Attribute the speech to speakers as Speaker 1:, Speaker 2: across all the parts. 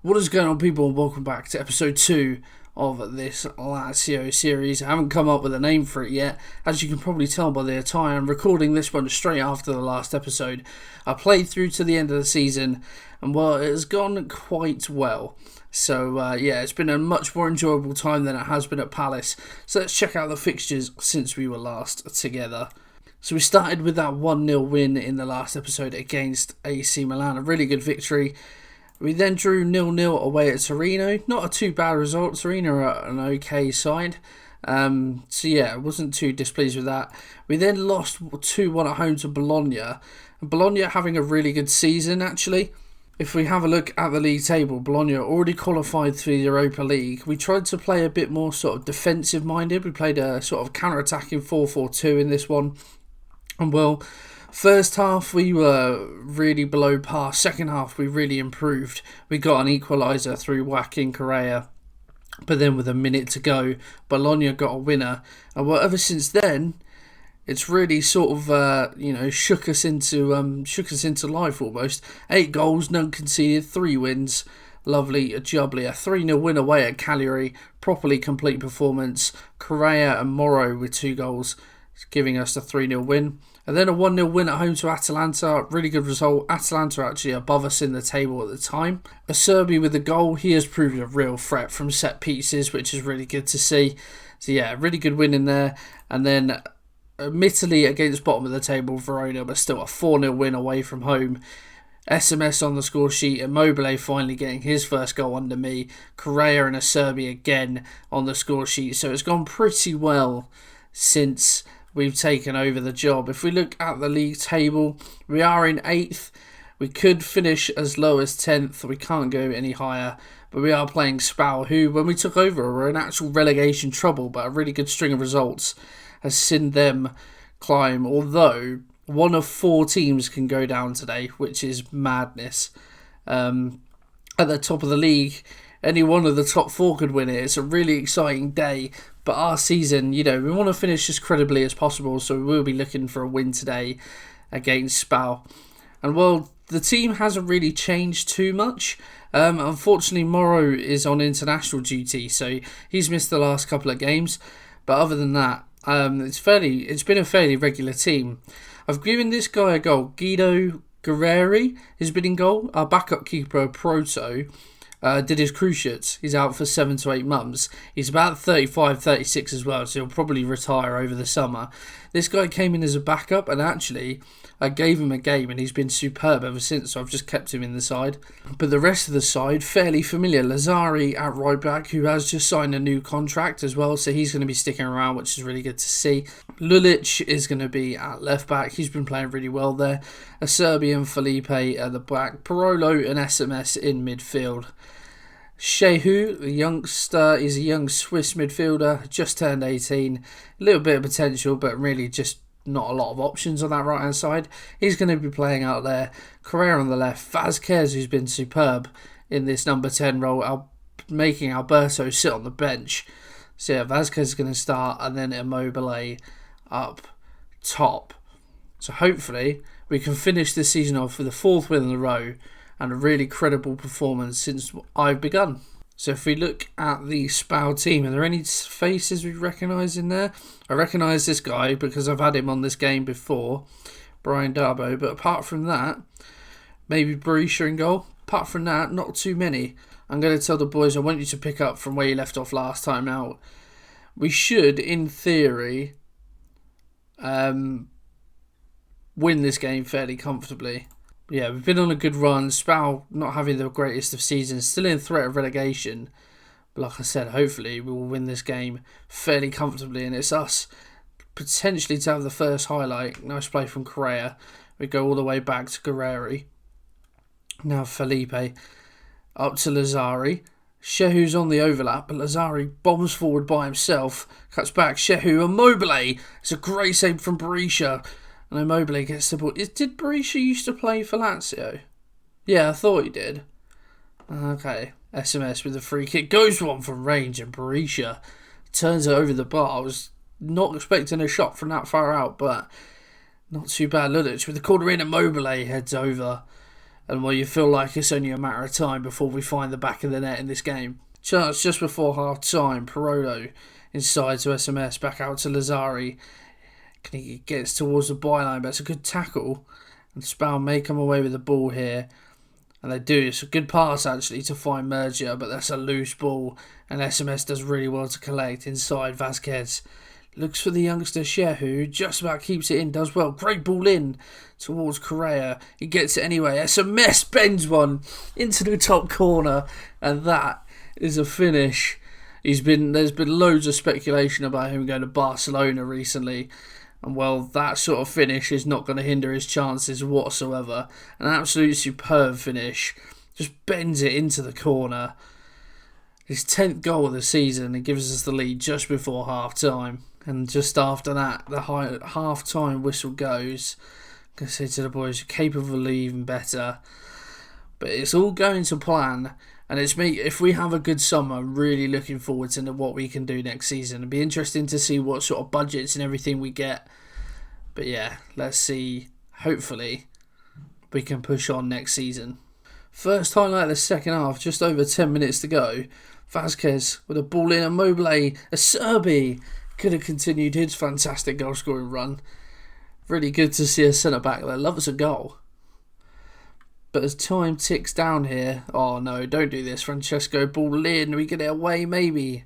Speaker 1: What is going on, people, and welcome back to episode 2 of this Lazio series. I haven't come up with a name for it yet. As you can probably tell by the attire, I'm recording this one straight after the last episode. I played through to the end of the season, and well, it has gone quite well. So yeah, it's been a much more enjoyable time than it has been at Palace. So let's check out the fixtures since we were last together. So we started with that 1-0 win in the last episode against AC Milan, a really good victory. We then drew 0-0 away at Torino. Not a too bad result. Torino are an okay side. So yeah, I wasn't too displeased with that. We then lost 2-1 at home to Bologna. Bologna having a really good season, actually. If we have a look at the league table, Bologna already qualified for the Europa League. We tried to play a bit more sort of defensive minded. We played a sort of counter-attacking 4-4-2 in this one. And well, first half we were really below par. Second half we really improved. We got an equaliser through Joaquin Correa. But then with a minute to go, Bologna got a winner. And well, ever since then, it's really sort of shook us into life almost. 8 goals, none conceded, 3 wins. Lovely, jubbly. A 3-0 win away at Cagliari. Properly complete performance. Correa and Morrow with 2 goals, giving us the 3-0 win. And then a 1-0 win at home to Atalanta. Really good result. Atalanta actually above us in the table at the time. Acerbi with the goal. He has proved a real threat from set pieces, which is really good to see. So yeah, really good win in there. And then admittedly against bottom of the table Verona, but still a 4-0 win away from home. SMS on the score sheet. Immobile finally getting his first goal under me. Correa and Acerbi again on the score sheet. So it's gone pretty well since we've taken over the job. If we look at the league table, we are in 8th. We could finish as low as 10th. We can't go any higher. But we are playing Spal, who, when we took over, were in actual relegation trouble. But a really good string of results has seen them climb. Although, one of 4 teams can go down today, which is madness. At the top of the league, any one of the top 4 could win it. It's a really exciting day. But our season, we want to finish as credibly as possible, so we will be looking for a win today against Spal. And well, the team hasn't really changed too much. Unfortunately, Morrow is on international duty, so he's missed the last couple of games. But other than that, it's been a fairly regular team. I've given this guy a goal. Guido Guerreri has been in goal. Our backup keeper, Proto, did his cruciates. He's out for 7 to 8 months. He's about 35, 36 as well, so he'll probably retire over the summer. This guy came in as a backup, and actually I gave him a game and he's been superb ever since, so I've just kept him in the side. But the rest of the side, fairly familiar. Lazari at right back, who has just signed a new contract as well, so he's going to be sticking around, which is really good to see. Lulic is going to be at left back. He's been playing really well there. Acerbi and Felipe at the back. Parolo and SMS in midfield. Shehu, the youngster, is a young Swiss midfielder, just turned 18. A little bit of potential, but really just not a lot of options on that right-hand side. He's going to be playing out there. Correa on the left. Vazquez, who's been superb in this number 10 role, making Alberto sit on the bench. So yeah, Vazquez is going to start, and then Immobile up top. So hopefully we can finish this season off with a 4th win in a row and a really credible performance since I've begun. So if we look at the Spal team, are there any faces we recognise in there? I recognise this guy because I've had him on this game before, Brian Darbo. But apart from that, maybe Berisha in goal. Apart from that, not too many. I'm going to tell the boys I want you to pick up from where you left off last time out. We should, in theory, win this game fairly comfortably. Yeah, we've been on a good run. Spal not having the greatest of seasons, still in threat of relegation. But like I said, hopefully we will win this game fairly comfortably. And it's us potentially to have the first highlight. Nice play from Correa. We go all the way back to Guerreri. Now Felipe up to Lazari. Shehu's on the overlap, but Lazari bombs forward by himself. Cuts back. Shehu, Immobile. It's a great save from Berisha. And Immobile gets the ball. Did Berisha used to play for Lazio? Yeah, I thought he did. Okay. SMS with a free kick. Goes one from range, and Berisha turns it over the bar. I was not expecting a shot from that far out, but not too bad. Lulic with the corner in. Immobile heads over. and well, you feel like it's only a matter of time before we find the back of the net in this game. Chance just before half time, Parolo inside to SMS, back out to Lazari. He gets towards the byline, but it's a good tackle, and Spal may come away with the ball here. And they do. It's a good pass, actually, to find Mergia, but that's a loose ball. And SMS does really well to collect inside. Vasquez looks for the youngster Shehu, just about keeps it in, does well. Great ball in towards Correa. He gets it anyway. SMS bends one into the top corner, and that is a finish. There's been loads of speculation about him going to Barcelona recently. And well, that sort of finish is not going to hinder his chances whatsoever. An absolute superb finish. Just bends it into the corner. His 10th goal of the season, and gives us the lead just before half time. And just after that, the half time whistle goes. I'm going to say to the boys, you're capable of even better. But it's all going to plan. And it's me. If we have a good summer, I'm really looking forward to what we can do next season. It'll be interesting to see what sort of budgets and everything we get. But yeah, let's see. Hopefully, we can push on next season. First highlight of the second half, just over 10 minutes to go. Vasquez with a ball in, Immobile, a Serbi could have continued his fantastic goal scoring run. Really good to see a centre back that loves a goal. But as time ticks down here, oh no, don't do this, Francesco, ball in, we get it away maybe.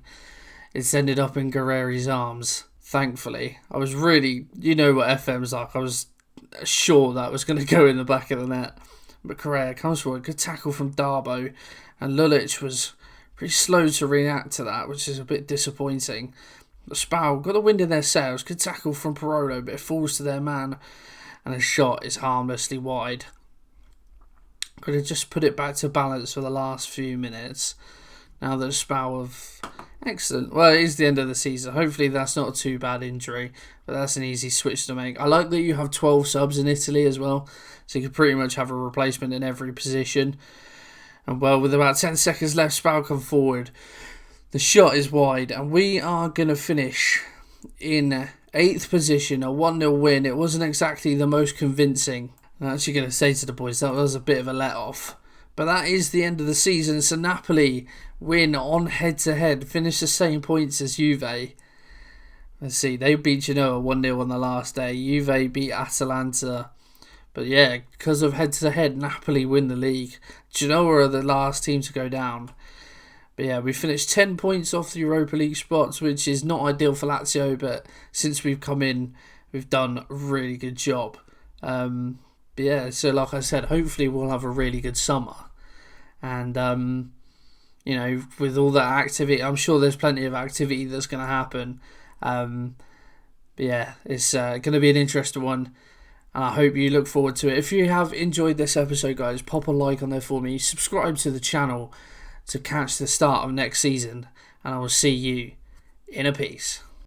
Speaker 1: It's ended up in Guerreri's arms, thankfully. I was really, you know what FM's like, I was sure that was going to go in the back of the net. But Correa comes forward, good tackle from Darbo, and Lulic was pretty slow to react to that, which is a bit disappointing. But Spal got the wind in their sails, good tackle from Parolo, but it falls to their man, and a shot is harmlessly wide. Could have just put it back to balance for the last few minutes. Now that Spal have excellent. Well, it is the end of the season. Hopefully that's not a too bad injury, but that's an easy switch to make. I like that you have 12 subs in Italy as well, so you can pretty much have a replacement in every position. And well, with about 10 seconds left, Spal come forward. The shot is wide, and we are going to finish in 8th position, a 1-0 win. It wasn't exactly the most convincing. I'm actually going to say to the boys that was a bit of a let-off. But that is the end of the season. So Napoli win on head-to-head. Finish the same points as Juve. Let's see. They beat Genoa 1-0 on the last day. Juve beat Atalanta. But yeah, because of head-to-head, Napoli win the league. Genoa are the last team to go down. But yeah, we finished 10 points off the Europa League spots, which is not ideal for Lazio. But since we've come in, we've done a really good job. But yeah, so like I said, hopefully we'll have a really good summer. And, you know, with all that activity, I'm sure there's plenty of activity that's going to happen. But yeah, it's going to be an interesting one. And I hope you look forward to it. If you have enjoyed this episode, guys, pop a like on there for me. Subscribe to the channel to catch the start of next season. And I will see you in a piece.